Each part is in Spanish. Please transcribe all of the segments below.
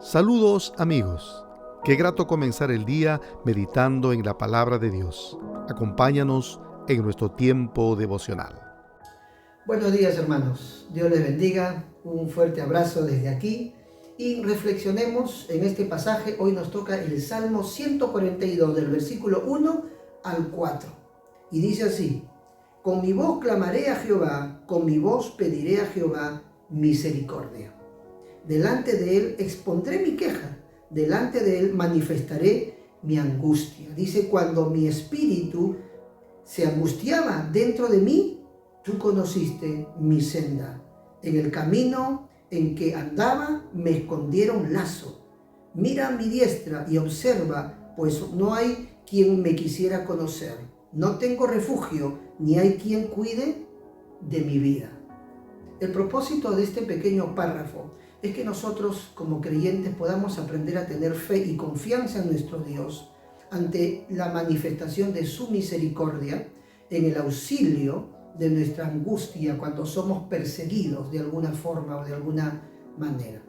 Saludos amigos, qué grato comenzar el día meditando en la palabra de Dios. Acompáñanos en nuestro tiempo devocional. Buenos días hermanos, Dios les bendiga, un fuerte abrazo desde aquí y reflexionemos en este pasaje. Hoy nos toca el Salmo 142 del versículo 1 al 4 y dice así: con mi voz clamaré a Jehová, con mi voz pediré a Jehová misericordia. Delante de él expondré mi queja, delante de él manifestaré mi angustia. Dice, cuando mi espíritu se angustiaba dentro de mí, tú conociste mi senda. En el camino en que andaba me escondieron lazo. Mira a mi diestra y observa, pues no hay quien me quisiera conocer. No tengo refugio, ni hay quien cuide de mi vida. El propósito de este pequeño párrafo es que nosotros como creyentes podamos aprender a tener fe y confianza en nuestro Dios ante la manifestación de su misericordia, en el auxilio de nuestra angustia cuando somos perseguidos de alguna forma o de alguna manera.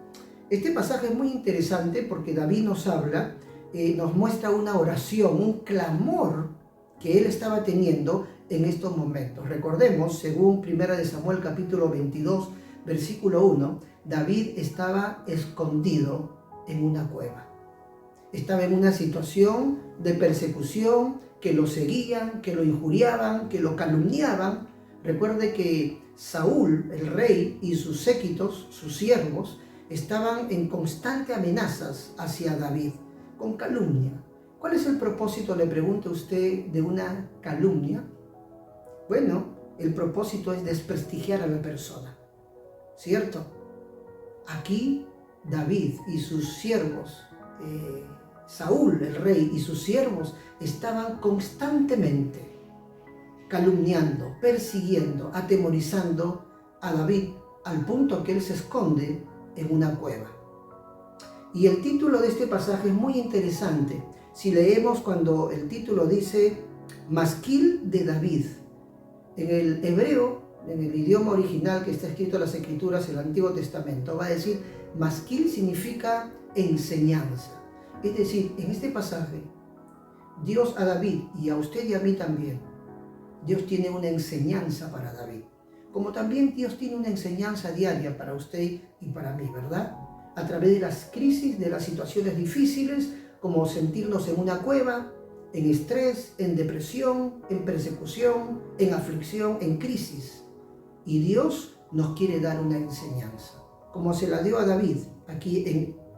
Este pasaje es muy interesante porque David nos habla, nos muestra una oración, un clamor que él estaba teniendo en estos momentos. Recordemos, según 1 Samuel capítulo 22, versículo 1, David estaba escondido en una cueva. Estaba en una situación de persecución, que lo seguían, que lo injuriaban, que lo calumniaban. Recuerde que Saúl, el rey, y sus séquitos, sus siervos, estaban en constante amenazas hacia David, con calumnia. ¿Cuál es el propósito, le pregunta usted, de una calumnia? Bueno, el propósito es desprestigiar a la persona, ¿cierto? Aquí David y sus siervos, Saúl, el rey, y sus siervos estaban constantemente calumniando, persiguiendo, atemorizando a David, al punto que él se esconde en una cueva. Y el título de este pasaje es muy interesante. Si leemos cuando el título dice Masquil de David, en el hebreo, en el idioma original que está escrito en las Escrituras, el Antiguo Testamento, va a decir, masquil significa enseñanza. Es decir, en este pasaje, Dios a David y a usted y a mí también, Dios tiene una enseñanza para David. Como también Dios tiene una enseñanza diaria para usted y para mí, ¿verdad? A través de las crisis, de las situaciones difíciles, como sentirnos en una cueva, en estrés, en depresión, en persecución, en aflicción, en crisis. Y Dios nos quiere dar una enseñanza, como se la dio a David aquí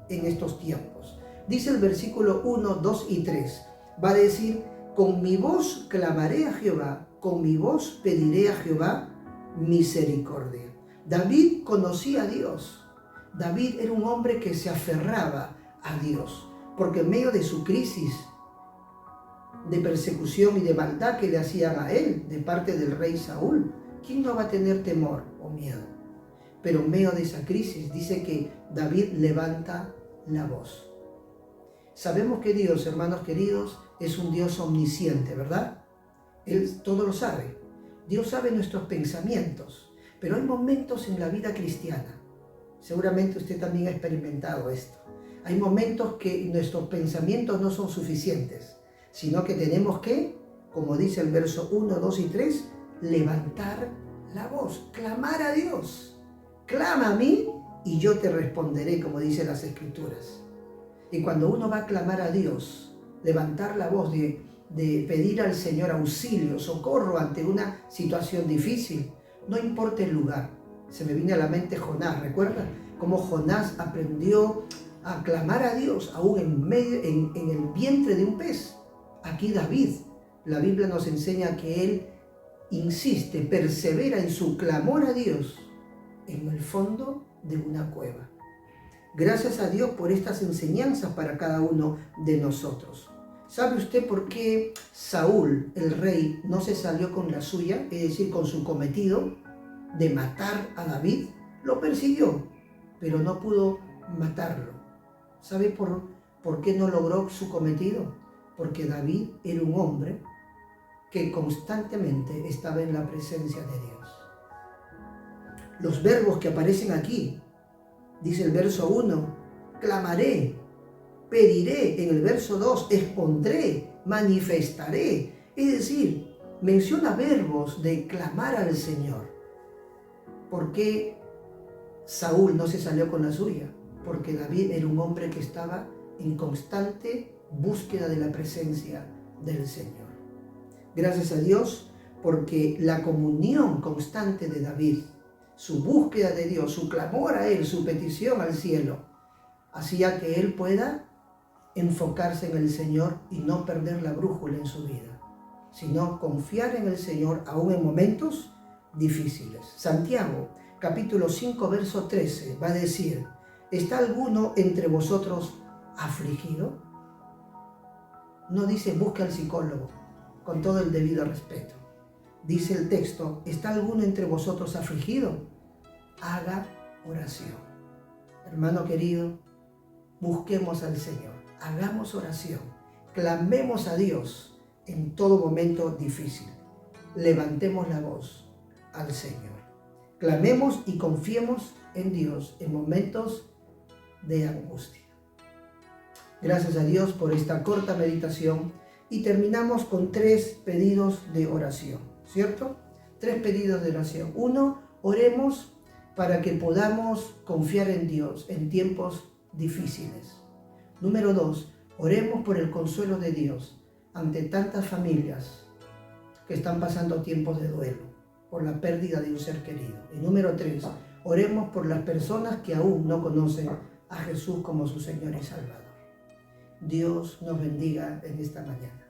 en estos tiempos. Dice el versículo 1, 2 y 3, va a decir, con mi voz clamaré a Jehová, con mi voz pediré a Jehová misericordia. David conocía a Dios. David era un hombre que se aferraba a Dios, porque en medio de su crisis de persecución y de maldad que le hacían a él de parte del rey Saúl, ¿quién no va a tener temor o miedo? Pero en medio de esa crisis dice que David levanta la voz. Sabemos que Dios, hermanos queridos, es un Dios omnisciente, ¿verdad? Él todo lo sabe. Dios sabe nuestros pensamientos, pero hay momentos en la vida cristiana, seguramente usted también ha experimentado esto, hay momentos que nuestros pensamientos no son suficientes, sino que tenemos que, como dice el verso 1, 2 y 3, levantar la voz, clamar a Dios. Clama a mí y yo te responderé, como dicen las Escrituras. Y cuando uno va a clamar a Dios, levantar la voz de pedir al Señor auxilio, socorro ante una situación difícil, no importa el lugar. Se me viene a la mente Jonás, ¿recuerda? Cómo Jonás aprendió a clamar a Dios aún en el vientre de un pez. Aquí David, la Biblia nos enseña que él insiste, persevera en su clamor a Dios en el fondo de una cueva. Gracias a Dios por estas enseñanzas para cada uno de nosotros. ¿Sabe usted por qué Saúl, el rey, no se salió con la suya, es decir, con su cometido de matar a David? Lo persiguió, pero no pudo matarlo. ¿Sabe por qué no logró su cometido? Porque David era un hombre que constantemente estaba en la presencia de Dios. Los verbos que aparecen aquí, dice el verso 1, clamaré, pediré, en el verso 2, expondré, manifestaré. Es decir, menciona verbos de clamar al Señor. ¿Por qué Saúl no se salió con la suya? Porque David era un hombre que estaba en constante búsqueda de la presencia del Señor. Gracias a Dios, porque la comunión constante de David, su búsqueda de Dios, su clamor a Él, su petición al cielo, hacía que Él pueda enfocarse en el Señor y no perder la brújula en su vida, sino confiar en el Señor aún en momentos difíciles. Santiago, capítulo 5, verso 13, va a decir: ¿está alguno entre vosotros afligido? No dice busque al psicólogo, con todo el debido respeto. Dice el texto: ¿está alguno entre vosotros afligido? Haga oración. Hermano querido, busquemos al Señor, hagamos oración, clamemos a Dios en todo momento difícil. Levantemos la voz al Señor. Clamemos y confiemos en Dios en momentos de angustia. Gracias a Dios por esta corta meditación y terminamos con 3 pedidos de oración, ¿cierto? 3 pedidos de oración. 1, oremos para que podamos confiar en Dios en tiempos difíciles. Número 2, oremos por el consuelo de Dios ante tantas familias que están pasando tiempos de duelo por la pérdida de un ser querido. Y número 3, oremos por las personas que aún no conocen a Jesús como su Señor y Salvador. Dios nos bendiga en esta mañana.